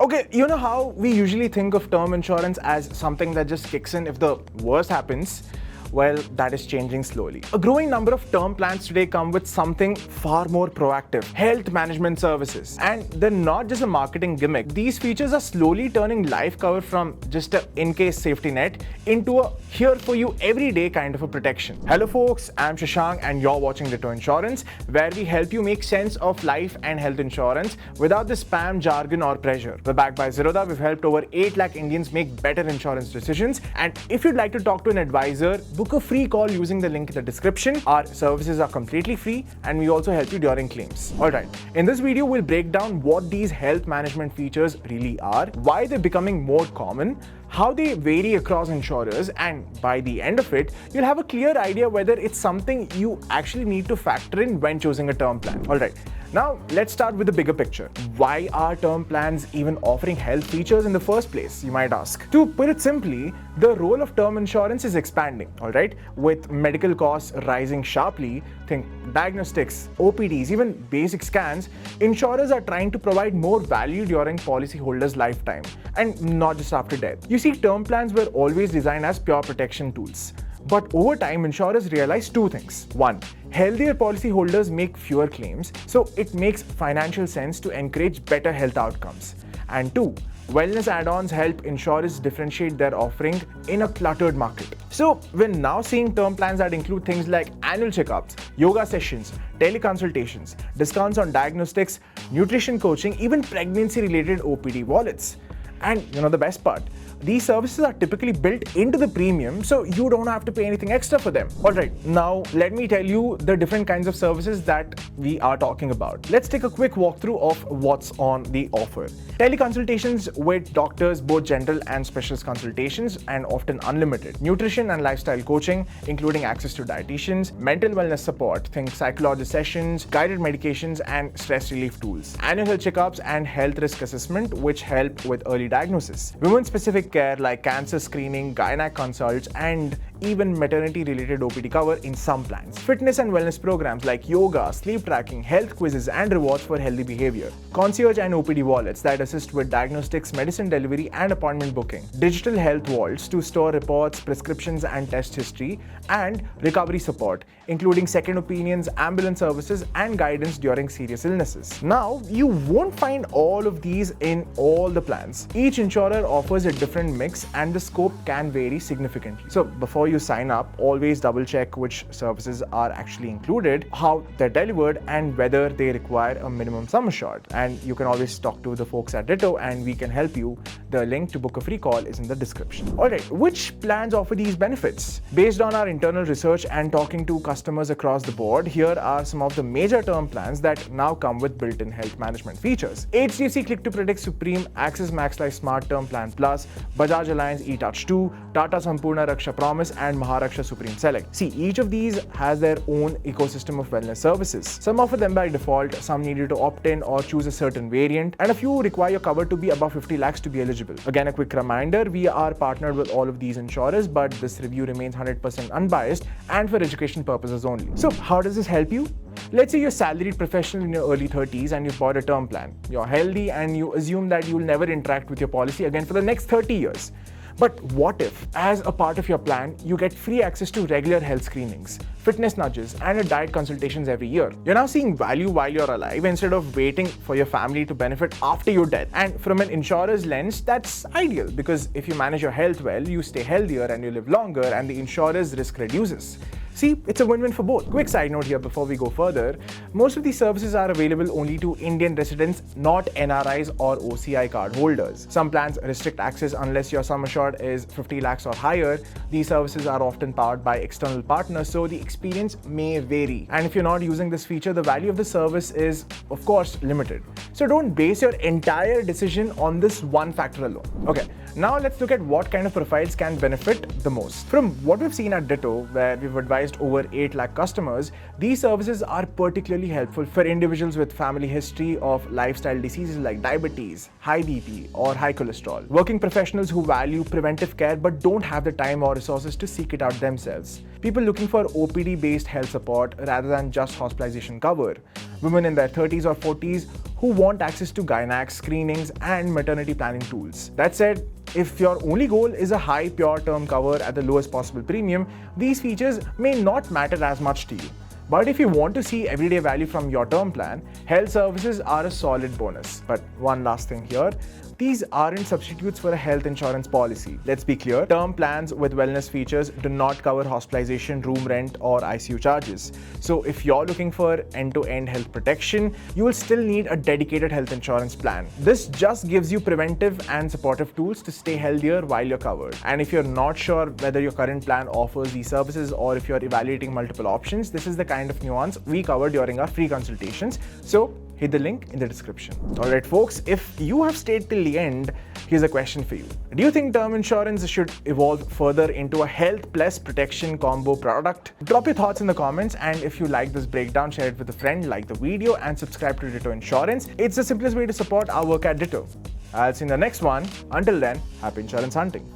Okay, you know how we usually think of term insurance as something that just kicks in if the worst happens? Well, that is changing slowly. A growing number of term plans today come with something far more proactive: health management services. And they're not just a marketing gimmick. These features are slowly turning life cover from just a in-case safety net into a here for you everyday kind of a protection. Hello folks, I'm Shashank and you're watching Ditto Insurance, where we help you make sense of life and health insurance without the spam, jargon or pressure. We're backed by Zerodha. We've helped over 8 lakh Indians make better insurance decisions. And if you'd like to talk to an advisor, book a free call using the link in the description. Our services are completely free and we also help you during claims. Alright, in this video we'll break down what these health management features really are, why they're becoming more common, how they vary across insurers, and by the end of it, you'll have a clear idea whether it's something you actually need to factor in when choosing a term plan. Alright, now let's start with the bigger picture. Why are term plans even offering health features in the first place, you might ask? To put it simply, the role of term insurance is expanding, alright? With medical costs rising sharply, think diagnostics, OPDs, even basic scans, insurers are trying to provide more value during policyholders' lifetime and not just after death. You see, term plans were always designed as pure protection tools. But over time, insurers realize two things. One, healthier policyholders make fewer claims, so it makes financial sense to encourage better health outcomes. And two, wellness add-ons help insurers differentiate their offering in a cluttered market. So we're now seeing term plans that include things like annual checkups, yoga sessions, teleconsultations, discounts on diagnostics, nutrition coaching, even pregnancy-related OPD wallets. And you know the best part? These services are typically built into the premium, so you don't have to pay anything extra for them. Alright, now let me tell you the different kinds of services that we are talking about. Let's take a quick walkthrough of what's on the offer. Teleconsultations with doctors, both general and specialist consultations, and often unlimited. Nutrition and lifestyle coaching, including access to dietitians, mental wellness support, think psychologist sessions, guided medications, and stress relief tools. Annual health checkups and health risk assessment, which help with early diagnosis. Women-specific care like cancer screening, gynec consults, and even maternity-related OPD cover in some plans. Fitness and wellness programs like yoga, sleep tracking, health quizzes, and rewards for healthy behavior. Concierge and OPD wallets that assist with diagnostics, medicine delivery, and appointment booking. Digital health vaults to store reports, prescriptions, and test history, and recovery support, including second opinions, ambulance services, and guidance during serious illnesses. Now, you won't find all of these in all the plans. Each insurer offers a different mix, and the scope can vary significantly. So before you sign up, always double check which services are actually included, how they're delivered, and whether they require a minimum sum assured. And you can always talk to the folks at Ditto and we can help you. The link to book a free call is in the description. Alright, which plans offer these benefits? Based on our internal research and talking to customers across the board, here are some of the major term plans that now come with built-in health management features. HDFC Click to Predict Supreme, Axis Max Life Smart Term Plan Plus, Bajaj Alliance eTouch 2, Tata Sampurna Raksha Promise, and Maharaksha Supreme Select. See, each of these has their own ecosystem of wellness services. Some offer them by default, some need you to opt in or choose a certain variant, and a few require your cover to be above 50 lakhs to be eligible. Again, a quick reminder, we are partnered with all of these insurers, but this review remains 100% unbiased and for education purposes only. So how does this help you? Let's say you're a salaried professional in your early 30s and you bought a term plan. You're healthy and you assume that you'll never interact with your policy again for the next 30 years. But what if, as a part of your plan, you get free access to regular health screenings, fitness nudges, and a diet consultations every year? You're now seeing value while you're alive instead of waiting for your family to benefit after your death. And from an insurer's lens, that's ideal because if you manage your health well, you stay healthier and you live longer and the insurer's risk reduces. See, it's a win-win for both. Quick side note here before we go further, most of these services are available only to Indian residents, not NRIs or OCI card holders. Some plans restrict access unless your sum assured is 50 lakhs or higher. These services are often powered by external partners, so the experience may vary. And if you're not using this feature, the value of the service is, of course, limited. So don't base your entire decision on this one factor alone. Okay, now let's look at what kind of profiles can benefit the most. From what we've seen at Ditto, where we've advised over 8 lakh customers, these services are particularly helpful for individuals with family history of lifestyle diseases like diabetes, high BP, or high cholesterol. Working professionals who value preventive care but don't have the time or resources to seek it out themselves. People looking for OPD-based health support rather than just hospitalization cover. women in their 30s or 40s who want access to gynac screenings and maternity planning tools. That said, if your only goal is a high pure term cover at the lowest possible premium, these features may not matter as much to you. But if you want to see everyday value from your term plan, health services are a solid bonus. But one last thing here, these aren't substitutes for a health insurance policy. Let's be clear, term plans with wellness features do not cover hospitalization, room rent, or ICU charges. So if you're looking for end-to-end health protection, you will still need a dedicated health insurance plan. This just gives you preventive and supportive tools to stay healthier while you're covered. And if you're not sure whether your current plan offers these services or if you're evaluating multiple options, this is the kind of nuance we cover during our free consultations. So hit the link in the description. Alright folks, if you have stayed till the end, here's a question for you. Do you think term insurance should evolve further into a health plus protection combo product? Drop your thoughts in the comments, and if you like this breakdown, share it with a friend, like the video, and subscribe to Ditto Insurance. It's the simplest way to support our work at Ditto. I'll see you in the next one. Until then, happy insurance hunting.